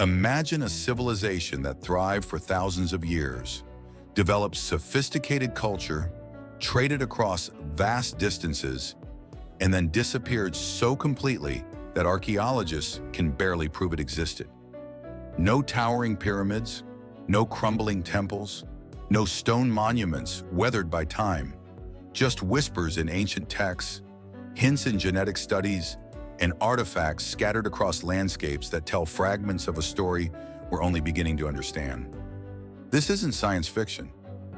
Imagine a civilization that thrived for thousands of years, developed sophisticated culture, traded across vast distances, and then disappeared so completely that archaeologists can barely prove it existed. No towering pyramids, no crumbling temples, no stone monuments weathered by time, just whispers in ancient texts, hints in genetic studies, and artifacts scattered across landscapes that tell fragments of a story we're only beginning to understand. This isn't science fiction.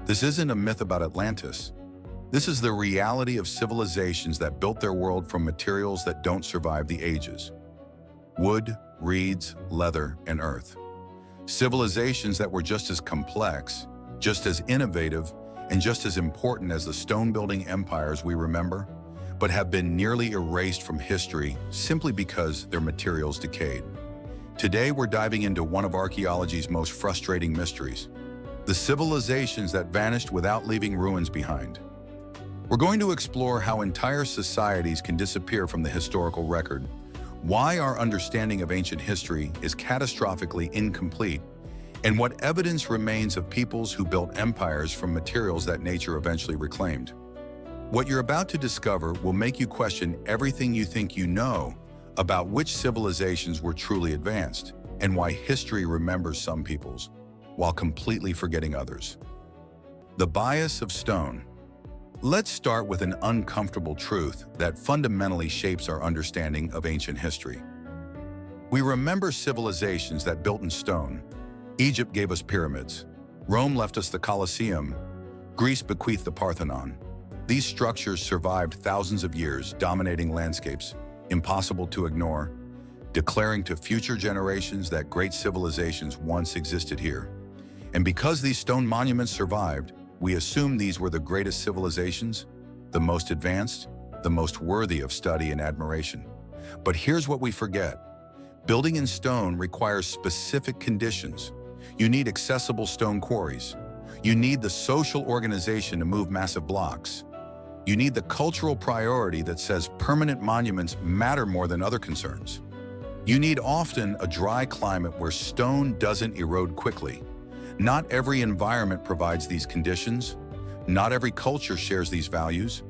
This isn't a myth about Atlantis. This is the reality of civilizations that built their world from materials that don't survive the ages. Wood, reeds, leather, and earth. Civilizations that were just as complex, just as innovative, and just as important as the stone-building empires we remember, but have been nearly erased from history simply because their materials decayed. Today, we're diving into one of archaeology's most frustrating mysteries, the civilizations that vanished without leaving ruins behind. We're going to explore how entire societies can disappear from the historical record, why our understanding of ancient history is catastrophically incomplete, and what evidence remains of peoples who built empires from materials that nature eventually reclaimed. What you're about to discover will make you question everything you think you know about which civilizations were truly advanced, and why history remembers some peoples, while completely forgetting others. The bias of stone. Let's start with an uncomfortable truth that fundamentally shapes our understanding of ancient history. We remember civilizations that built in stone. Egypt gave us pyramids. Rome left us the Colosseum. Greece bequeathed the Parthenon. These structures survived thousands of years, dominating landscapes, impossible to ignore, declaring to future generations that great civilizations once existed here. And because these stone monuments survived, we assume these were the greatest civilizations, the most advanced, the most worthy of study and admiration. But here's what we forget. Building in stone requires specific conditions. You need accessible stone quarries. You need the social organization to move massive blocks. You need the cultural priority that says permanent monuments matter more than other concerns. You need often a dry climate where stone doesn't erode quickly. Not every environment provides these conditions. Not every culture shares these values.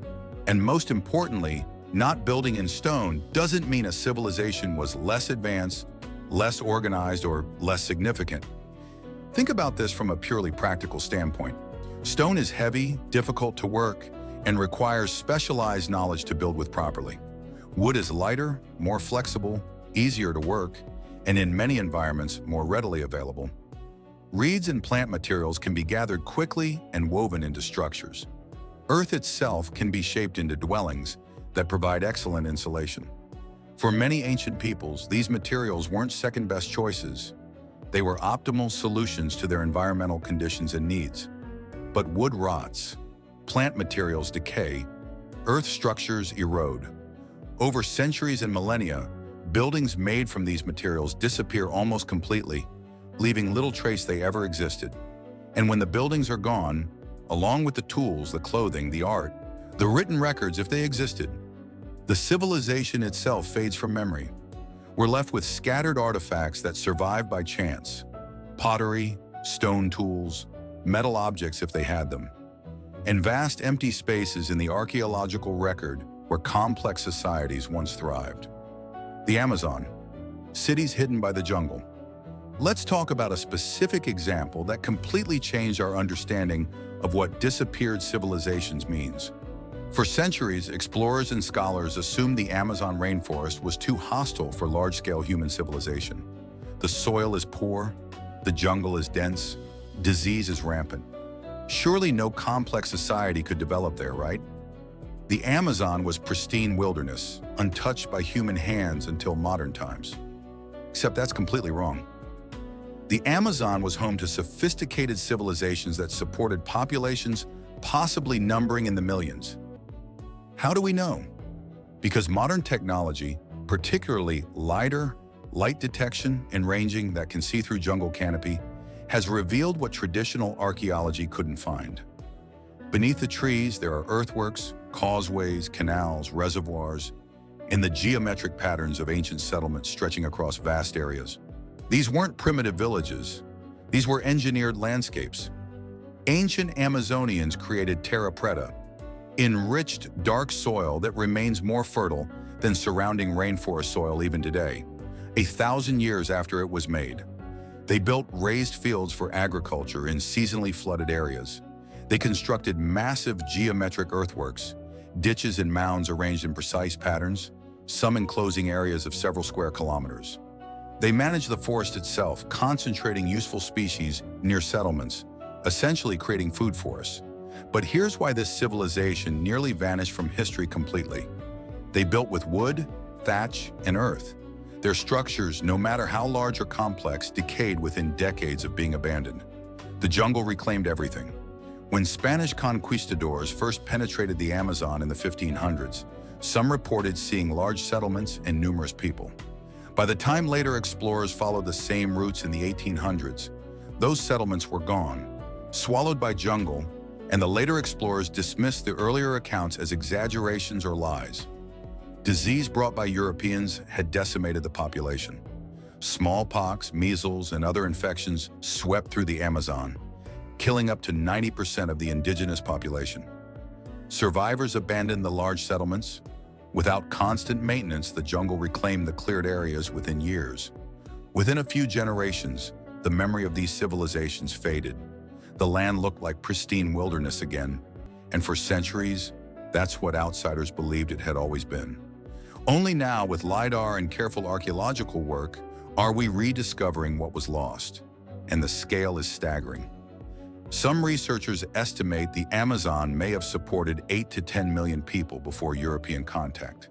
And most importantly, not building in stone doesn't mean a civilization was less advanced, less organized, or less significant. Think about this from a purely practical standpoint. Stone is heavy, difficult to work, and requires specialized knowledge to build with properly. Wood is lighter, more flexible, easier to work, and in many environments, more readily available. Reeds and plant materials can be gathered quickly and woven into structures. Earth itself can be shaped into dwellings that provide excellent insulation. For many ancient peoples, these materials weren't second-best choices. They were optimal solutions to their environmental conditions and needs. But wood rots, plant materials decay, earth structures erode. Over centuries and millennia, buildings made from these materials disappear almost completely, leaving little trace they ever existed. And when the buildings are gone, along with the tools, the clothing, the art, the written records if they existed, the civilization itself fades from memory. We're left with scattered artifacts that survive by chance: pottery, stone tools, metal objects if they had them, and vast empty spaces in the archaeological record where complex societies once thrived. The Amazon, cities hidden by the jungle. Let's talk about a specific example that completely changed our understanding of what disappeared civilizations means. For centuries, explorers and scholars assumed the Amazon rainforest was too hostile for large-scale human civilization. The soil is poor, the jungle is dense, disease is rampant. Surely no complex society could develop there, right? The Amazon was pristine wilderness, untouched by human hands until modern times. Except that's completely wrong. The Amazon was home to sophisticated civilizations that supported populations possibly numbering in the millions. How do we know? Because modern technology, particularly LiDAR, light detection and ranging that can see through jungle canopy, has revealed what traditional archaeology couldn't find. Beneath the trees, there are earthworks, causeways, canals, reservoirs, and the geometric patterns of ancient settlements stretching across vast areas. These weren't primitive villages. These were engineered landscapes. Ancient Amazonians created terra preta, enriched dark soil that remains more fertile than surrounding rainforest soil even today, 1,000 years after it was made. They built raised fields for agriculture in seasonally flooded areas. They constructed massive geometric earthworks, ditches and mounds arranged in precise patterns, some enclosing areas of several square kilometers. They managed the forest itself, concentrating useful species near settlements, essentially creating food forests. But here's why this civilization nearly vanished from history completely. They built with wood, thatch, and earth. Their structures, no matter how large or complex, decayed within decades of being abandoned. The jungle reclaimed everything. When Spanish conquistadors first penetrated the Amazon in the 1500s, some reported seeing large settlements and numerous people. By the time later explorers followed the same routes in the 1800s, those settlements were gone, swallowed by jungle, and the later explorers dismissed the earlier accounts as exaggerations or lies. Disease brought by Europeans had decimated the population. Smallpox, measles, and other infections swept through the Amazon, killing up to 90% of the indigenous population. Survivors abandoned the large settlements. Without constant maintenance, the jungle reclaimed the cleared areas within years. Within a few generations, the memory of these civilizations faded. The land looked like pristine wilderness again, and for centuries, that's what outsiders believed it had always been. Only now, with LiDAR and careful archaeological work, are we rediscovering what was lost, and the scale is staggering. Some researchers estimate the Amazon may have supported 8 to 10 million people before European contact.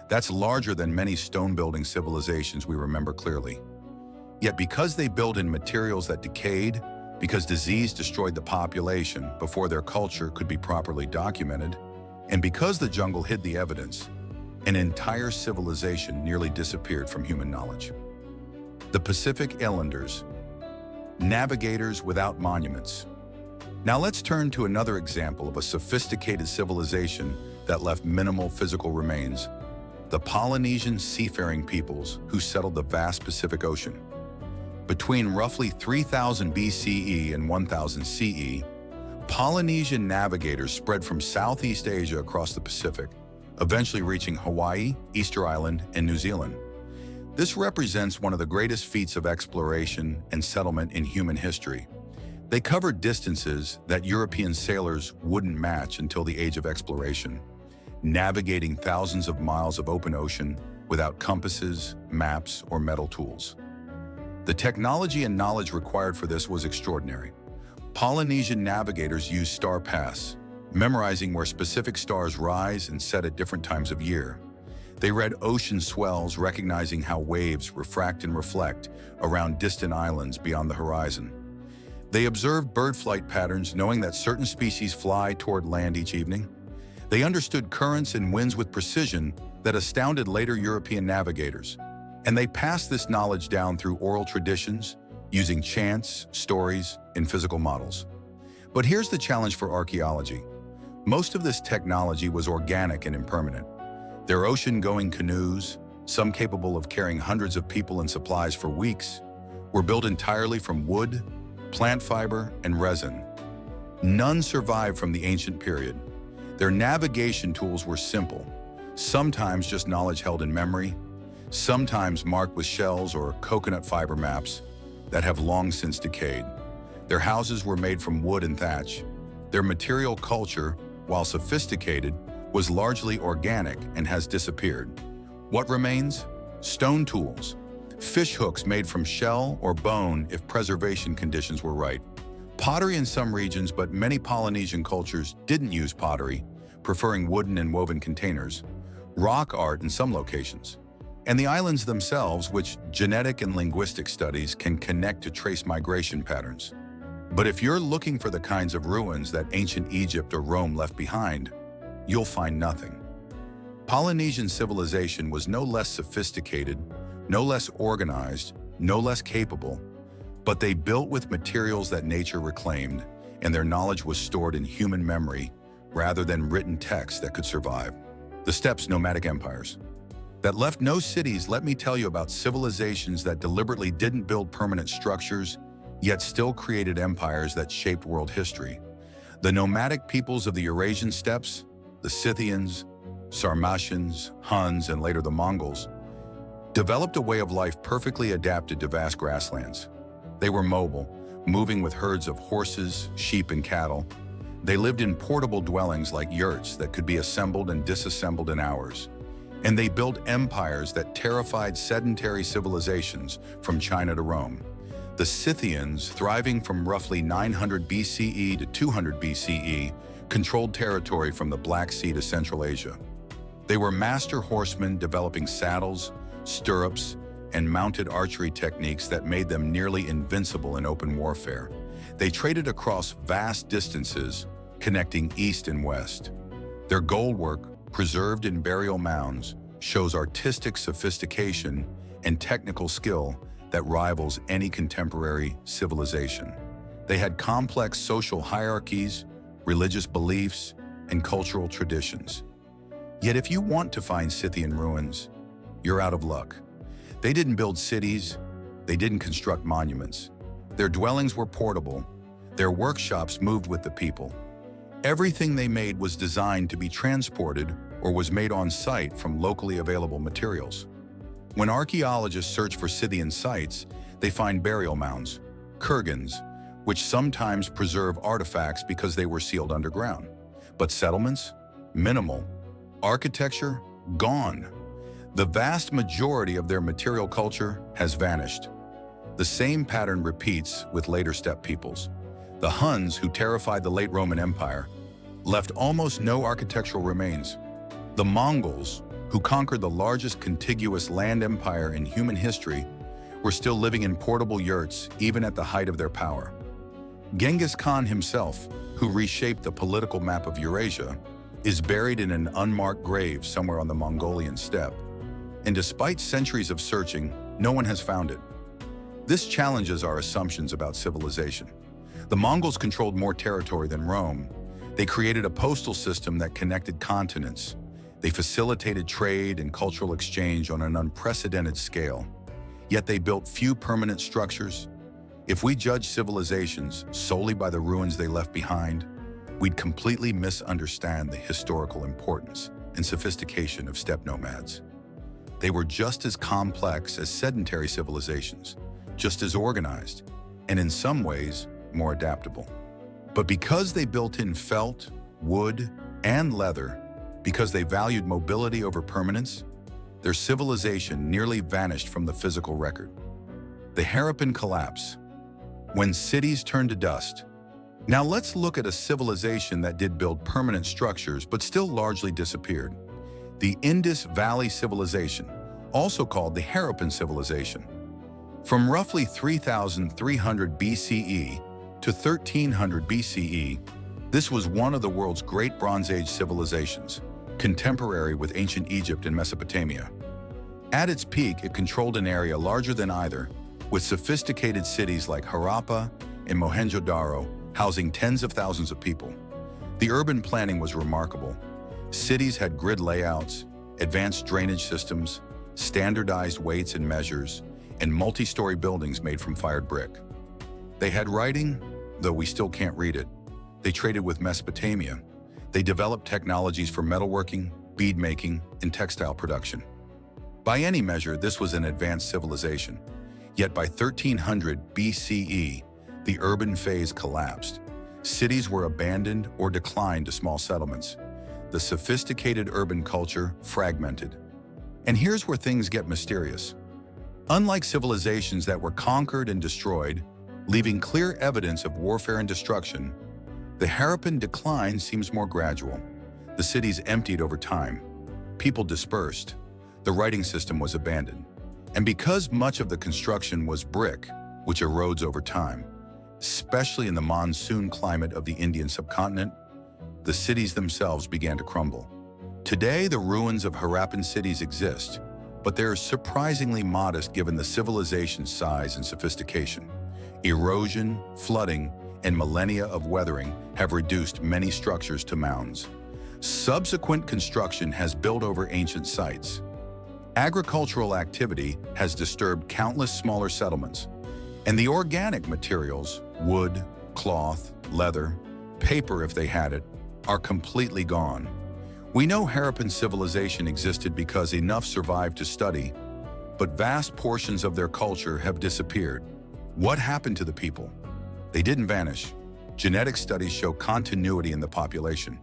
That's larger than many stone-building civilizations we remember clearly. Yet because they built in materials that decayed, because disease destroyed the population before their culture could be properly documented, and because the jungle hid the evidence, an entire civilization nearly disappeared from human knowledge. The Pacific Islanders, navigators without monuments. Now let's turn to another example of a sophisticated civilization that left minimal physical remains: the Polynesian seafaring peoples who settled the vast Pacific Ocean. Between roughly 3000 BCE and 1000 CE, Polynesian navigators spread from Southeast Asia across the Pacific, eventually reaching Hawaii, Easter Island, and New Zealand. This represents one of the greatest feats of exploration and settlement in human history. They covered distances that European sailors wouldn't match until the age of exploration, navigating thousands of miles of open ocean without compasses, maps, or metal tools. The technology and knowledge required for this was extraordinary. Polynesian navigators used star paths, memorizing where specific stars rise and set at different times of year. They read ocean swells, recognizing how waves refract and reflect around distant islands beyond the horizon. They observed bird flight patterns, knowing that certain species fly toward land each evening. They understood currents and winds with precision that astounded later European navigators. And they passed this knowledge down through oral traditions, using chants, stories, and physical models. But here's the challenge for archaeology. Most of this technology was organic and impermanent. Their ocean-going canoes, some capable of carrying hundreds of people and supplies for weeks, were built entirely from wood, plant fiber, and resin. None survived from the ancient period. Their navigation tools were simple, sometimes just knowledge held in memory, sometimes marked with shells or coconut fiber maps that have long since decayed. Their houses were made from wood and thatch. Their material culture, while sophisticated, was largely organic and has disappeared. What remains? Stone tools. Fish hooks made from shell or bone if preservation conditions were right. Pottery in some regions, but many Polynesian cultures didn't use pottery, preferring wooden and woven containers. Rock art in some locations. And the islands themselves, which genetic and linguistic studies can connect to trace migration patterns. But if you're looking for the kinds of ruins that ancient Egypt or Rome left behind, you'll find nothing. Polynesian civilization was no less sophisticated, no less organized, no less capable, but they built with materials that nature reclaimed, and their knowledge was stored in human memory rather than written text that could survive. The steppes' nomadic empires. that left no cities. Let me tell you about civilizations that deliberately didn't build permanent structures, yet still created empires that shaped world history. The nomadic peoples of the Eurasian steppes, the Scythians, Sarmatians, Huns, and later the Mongols, developed a way of life perfectly adapted to vast grasslands. They were mobile, moving with herds of horses, sheep, and cattle. They lived in portable dwellings like yurts that could be assembled and disassembled in hours. And they built empires that terrified sedentary civilizations from China to Rome. The Scythians, thriving from roughly 900 BCE to 200 BCE, controlled territory from the Black Sea to Central Asia. They were master horsemen, developing saddles, stirrups, and mounted archery techniques that made them nearly invincible in open warfare. They traded across vast distances, connecting east and west. Their gold work, preserved in burial mounds, shows artistic sophistication and technical skill that rivals any contemporary civilization. They had complex social hierarchies, religious beliefs, and cultural traditions. Yet if you want to find Scythian ruins, you're out of luck. They didn't build cities, they didn't construct monuments. Their dwellings were portable, their workshops moved with the people. Everything they made was designed to be transported or was made on site from locally available materials. When archaeologists search for Scythian sites, they find burial mounds, kurgans, which sometimes preserve artifacts because they were sealed underground. But settlements? Minimal. Architecture? Gone. The vast majority of their material culture has vanished. The same pattern repeats with later steppe peoples. The Huns, who terrified the late Roman Empire, left almost no architectural remains. The Mongols, who conquered the largest contiguous land empire in human history, were still living in portable yurts even at the height of their power. Genghis Khan himself, who reshaped the political map of Eurasia, is buried in an unmarked grave somewhere on the Mongolian steppe. And despite centuries of searching, no one has found it. This challenges our assumptions about civilization. The Mongols controlled more territory than Rome. They created a postal system that connected continents. They facilitated trade and cultural exchange on an unprecedented scale. Yet they built few permanent structures. If we judge civilizations solely by the ruins they left behind, we'd completely misunderstand the historical importance and sophistication of steppe nomads. They were just as complex as sedentary civilizations, just as organized, and in some ways, more adaptable. But because they built in felt, wood, and leather, because they valued mobility over permanence, their civilization nearly vanished from the physical record. The Harappan collapse, when cities turned to dust. Now let's look at a civilization that did build permanent structures but still largely disappeared. The Indus Valley Civilization, also called the Harappan Civilization. From roughly 3,300 BCE to 1300 BCE, this was one of the world's great Bronze Age civilizations, contemporary with ancient Egypt and Mesopotamia. At its peak, it controlled an area larger than either, with sophisticated cities like Harappa and Mohenjo-Daro housing tens of thousands of people. The urban planning was remarkable. Cities had grid layouts, advanced drainage systems, standardized weights and measures, and multi-story buildings made from fired brick. They had writing, though we still can't read it. They traded with Mesopotamia. They developed technologies for metalworking, bead making, and textile production. By any measure, this was an advanced civilization. Yet by 1300 BCE, the urban phase collapsed. Cities were abandoned or declined to small settlements. The sophisticated urban culture fragmented. And here's where things get mysterious. Unlike civilizations that were conquered and destroyed, leaving clear evidence of warfare and destruction, the Harappan decline seems more gradual. The cities emptied over time. People dispersed. The writing system was abandoned. And because much of the construction was brick, which erodes over time, especially in the monsoon climate of the Indian subcontinent, the cities themselves began to crumble. Today, the ruins of Harappan cities exist, but they are surprisingly modest given the civilization's size and sophistication. Erosion, flooding, and millennia of weathering have reduced many structures to mounds. Subsequent construction has built over ancient sites. Agricultural activity has disturbed countless smaller settlements, and the organic materials, wood, cloth, leather, paper if they had it, are completely gone. We know Harappan civilization existed because enough survived to study, but vast portions of their culture have disappeared. What happened to the people? They didn't vanish. Genetic studies show continuity in the population,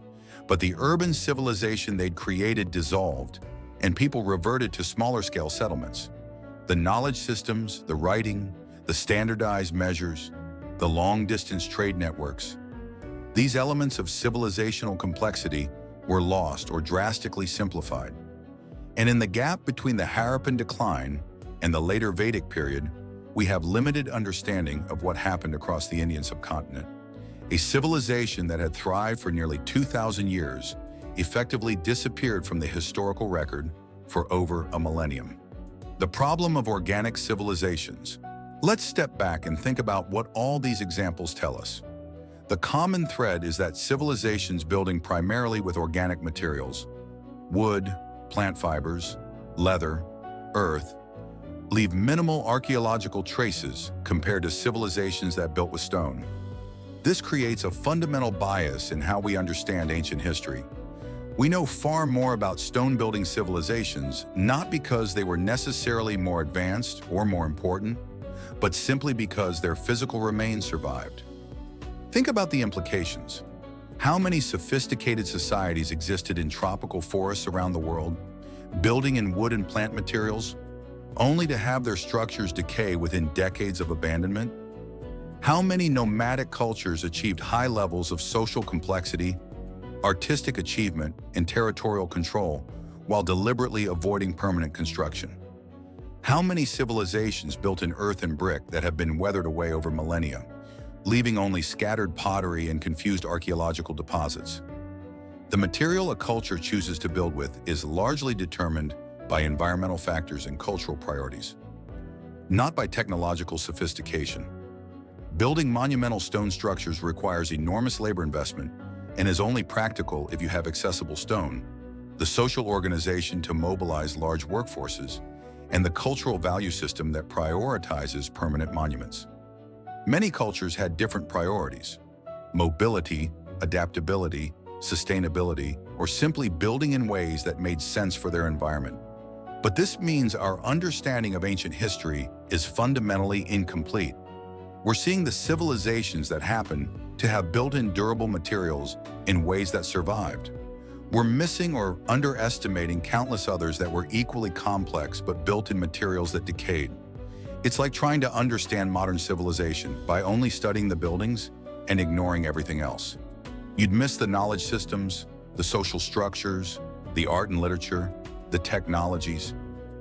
but the urban civilization they'd created dissolved, and people reverted to smaller-scale settlements. The knowledge systems, the writing, the standardized measures, the long-distance trade networks. These elements of civilizational complexity were lost or drastically simplified. And in the gap between the Harappan decline and the later Vedic period, we have limited understanding of what happened across the Indian subcontinent. A civilization that had thrived for nearly 2,000 years effectively disappeared from the historical record for over a millennium. The problem of organic civilizations. Let's step back and think about what all these examples tell us. The common thread is that civilizations building primarily with organic materials, wood, plant fibers, leather, earth, leave minimal archaeological traces compared to civilizations that built with stone. This creates a fundamental bias in how we understand ancient history. We know far more about stone-building civilizations not because they were necessarily more advanced or more important, but simply because their physical remains survived. Think about the implications. How many sophisticated societies existed in tropical forests around the world, building in wood and plant materials, only to have their structures decay within decades of abandonment? How many nomadic cultures achieved high levels of social complexity, artistic achievement, and territorial control while deliberately avoiding permanent construction? How many civilizations built in earth and brick that have been weathered away over millennia, leaving only scattered pottery and confused archaeological deposits? The material a culture chooses to build with is largely determined by environmental factors and cultural priorities, not by technological sophistication. Building monumental stone structures requires enormous labor investment and is only practical if you have accessible stone, the social organization to mobilize large workforces, and the cultural value system that prioritizes permanent monuments. Many cultures had different priorities: mobility, adaptability, sustainability, or simply building in ways that made sense for their environment. But this means our understanding of ancient history is fundamentally incomplete. We're seeing the civilizations that happen to have built-in durable materials in ways that survived. We're missing or underestimating countless others that were equally complex but built in materials that decayed. It's like trying to understand modern civilization by only studying the buildings and ignoring everything else. You'd miss the knowledge systems, the social structures, the art and literature, the technologies,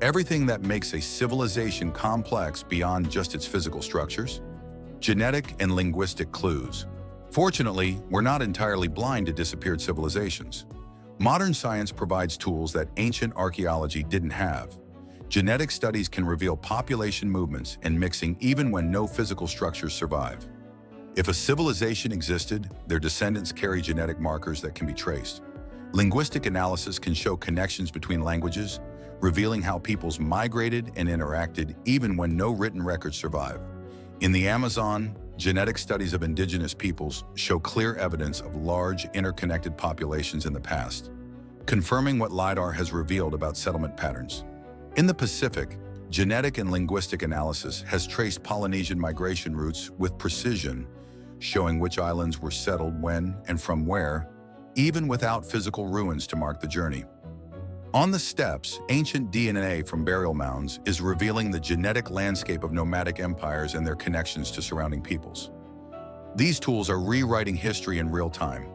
everything that makes a civilization complex beyond just its physical structures. Genetic and linguistic clues. Fortunately, we're not entirely blind to disappeared civilizations. Modern science provides tools that ancient archaeology didn't have. Genetic studies can reveal population movements and mixing even when no physical structures survive. If a civilization existed, their descendants carry genetic markers that can be traced. Linguistic analysis can show connections between languages, revealing how peoples migrated and interacted even when no written records survive. In the Amazon, genetic studies of indigenous peoples show clear evidence of large, interconnected populations in the past, confirming what LiDAR has revealed about settlement patterns. In the Pacific, genetic and linguistic analysis has traced Polynesian migration routes with precision, showing which islands were settled when and from where, even without physical ruins to mark the journey. On the steppes, ancient DNA from burial mounds is revealing the genetic landscape of nomadic empires and their connections to surrounding peoples. These tools are rewriting history in real time.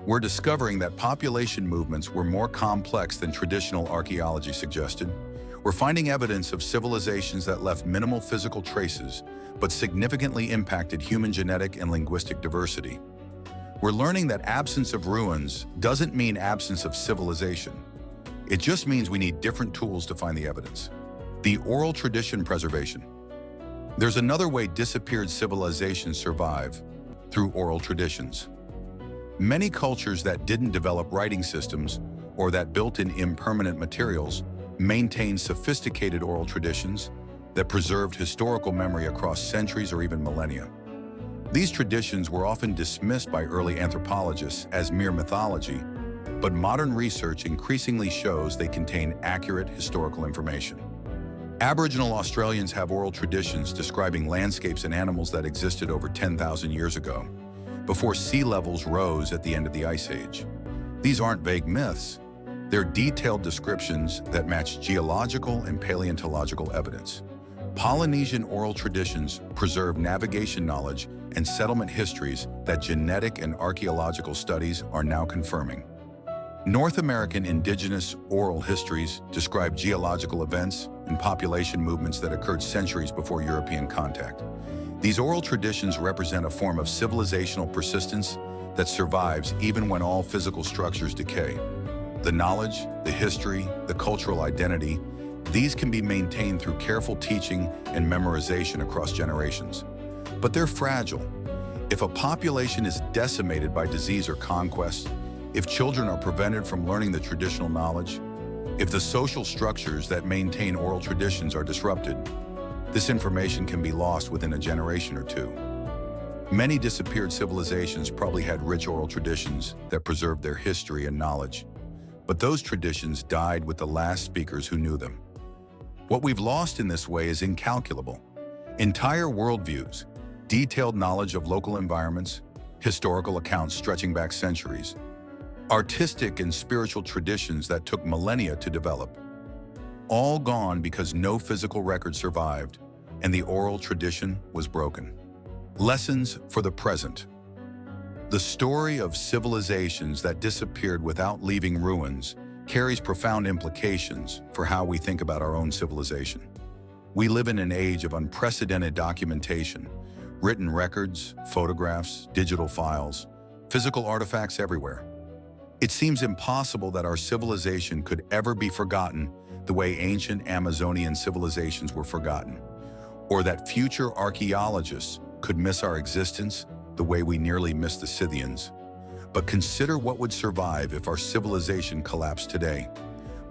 We're discovering that population movements were more complex than traditional archaeology suggested. We're finding evidence of civilizations that left minimal physical traces, but significantly impacted human genetic and linguistic diversity. We're learning that absence of ruins doesn't mean absence of civilization. It just means we need different tools to find the evidence. The oral tradition preservation. There's another way disappeared civilizations survive: through oral traditions. Many cultures that didn't develop writing systems or that built in impermanent materials maintained sophisticated oral traditions that preserved historical memory across centuries or even millennia. These traditions were often dismissed by early anthropologists as mere mythology, but modern research increasingly shows they contain accurate historical information. Aboriginal Australians have oral traditions describing landscapes and animals that existed over 10,000 years ago, before sea levels rose at the end of the Ice Age. These aren't vague myths. They're detailed descriptions that match geological and paleontological evidence. Polynesian oral traditions preserve navigation knowledge and settlement histories that genetic and archaeological studies are now confirming. North American indigenous oral histories describe geological events and population movements that occurred centuries before European contact. These oral traditions represent a form of civilizational persistence that survives even when all physical structures decay. The knowledge, the history, the cultural identity, these can be maintained through careful teaching and memorization across generations. But they're fragile. If a population is decimated by disease or conquest, if children are prevented from learning the traditional knowledge, if the social structures that maintain oral traditions are disrupted, this information can be lost within a generation or two. Many disappeared civilizations probably had rich oral traditions that preserved their history and knowledge, but those traditions died with the last speakers who knew them. What we've lost in this way is incalculable. Entire worldviews, detailed knowledge of local environments, historical accounts stretching back centuries, artistic and spiritual traditions that took millennia to develop, all gone because no physical record survived and the oral tradition was broken. Lessons for the present. The story of civilizations that disappeared without leaving ruins carries profound implications for how we think about our own civilization. We live in an age of unprecedented documentation, written records, photographs, digital files, physical artifacts everywhere. It seems impossible that our civilization could ever be forgotten the way ancient Amazonian civilizations were forgotten, or that future archaeologists could miss our existence the way we nearly missed the Scythians. But consider what would survive if our civilization collapsed today.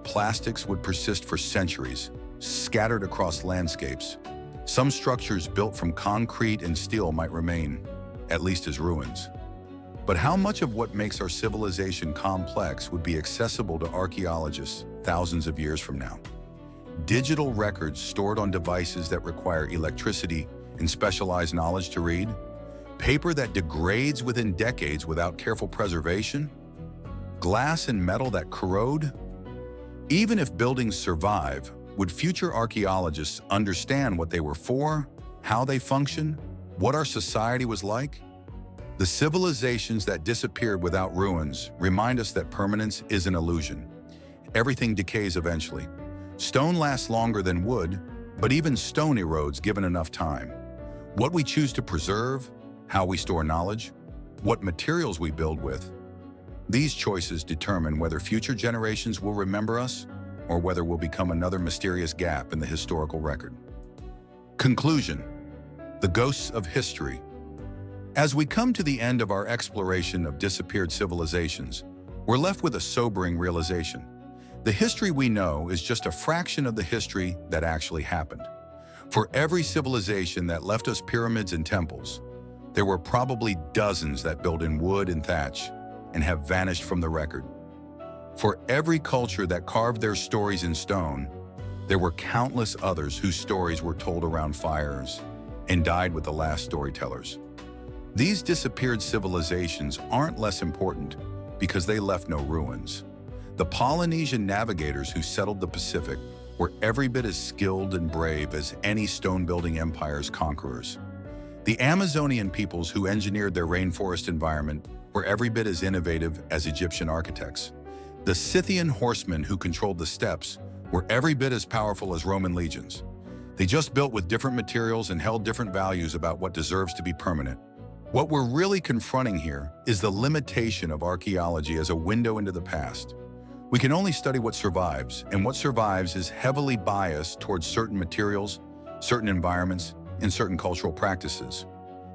Plastics would persist for centuries, scattered across landscapes. Some structures built from concrete and steel might remain, at least as ruins. But how much of what makes our civilization complex would be accessible to archaeologists thousands of years from now? Digital records stored on devices that require electricity and specialized knowledge to read? Paper that degrades within decades without careful preservation? Glass and metal that corrode? Even if buildings survive, would future archaeologists understand what they were for, how they function, what our society was like? The civilizations that disappeared without ruins remind us that permanence is an illusion. Everything decays eventually. Stone lasts longer than wood, but even stone erodes given enough time. What we choose to preserve, how we store knowledge, what materials we build with, these choices determine whether future generations will remember us or whether we'll become another mysterious gap in the historical record. Conclusion: the ghosts of history. As we come to the end of our exploration of disappeared civilizations, we're left with a sobering realization. The history we know is just a fraction of the history that actually happened. For every civilization that left us pyramids and temples, there were probably dozens that built in wood and thatch and have vanished from the record. For every culture that carved their stories in stone, there were countless others whose stories were told around fires and died with the last storytellers. These disappeared civilizations aren't less important because they left no ruins. The Polynesian navigators who settled the Pacific were every bit as skilled and brave as any stone-building empire's conquerors. The Amazonian peoples who engineered their rainforest environment were every bit as innovative as Egyptian architects. The Scythian horsemen who controlled the steppes were every bit as powerful as Roman legions. They just built with different materials and held different values about what deserves to be permanent. What we're really confronting here is the limitation of archaeology as a window into the past. We can only study what survives, and what survives is heavily biased towards certain materials, certain environments, and certain cultural practices.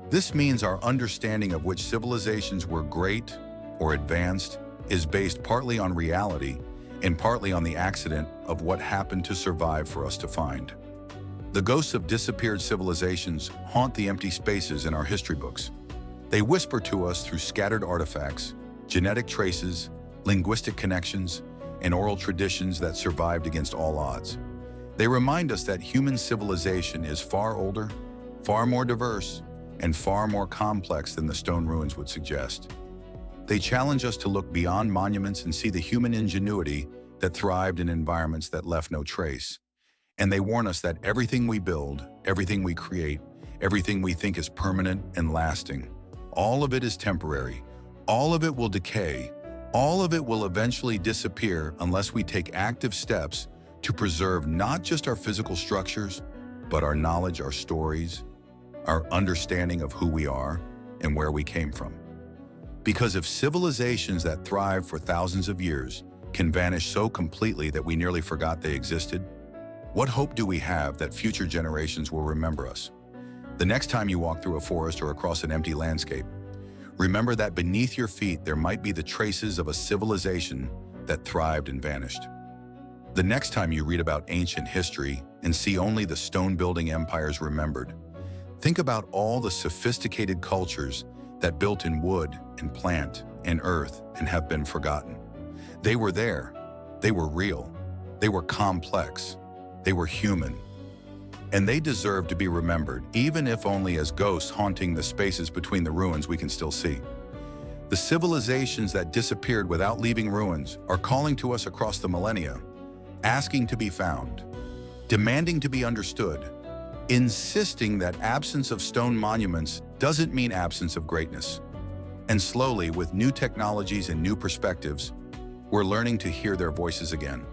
This means our understanding of which civilizations were great or advanced is based partly on reality and partly on the accident of what happened to survive for us to find. The ghosts of disappeared civilizations haunt the empty spaces in our history books. They whisper to us through scattered artifacts, genetic traces, linguistic connections, and oral traditions that survived against all odds. They remind us that human civilization is far older, far more diverse, and far more complex than the stone ruins would suggest. They challenge us to look beyond monuments and see the human ingenuity that thrived in environments that left no trace. And they warn us that everything we build, everything we create, everything we think is permanent and lasting, all of it is temporary, all of it will decay, all of it will eventually disappear unless we take active steps to preserve not just our physical structures, but our knowledge, our stories, our understanding of who we are and where we came from. Because if civilizations that thrived for thousands of years can vanish so completely that we nearly forgot they existed, what hope do we have that future generations will remember us? The next time you walk through a forest or across an empty landscape, remember that beneath your feet there might be the traces of a civilization that thrived and vanished. The next time you read about ancient history and see only the stone-building empires remembered, think about all the sophisticated cultures that built in wood and plant and earth and have been forgotten. They were there, they were real, they were complex, they were human, and they deserve to be remembered, even if only as ghosts haunting the spaces between the ruins we can still see. The civilizations that disappeared without leaving ruins are calling to us across the millennia, asking to be found, demanding to be understood, insisting that absence of stone monuments doesn't mean absence of greatness. And slowly, with new technologies and new perspectives, we're learning to hear their voices again.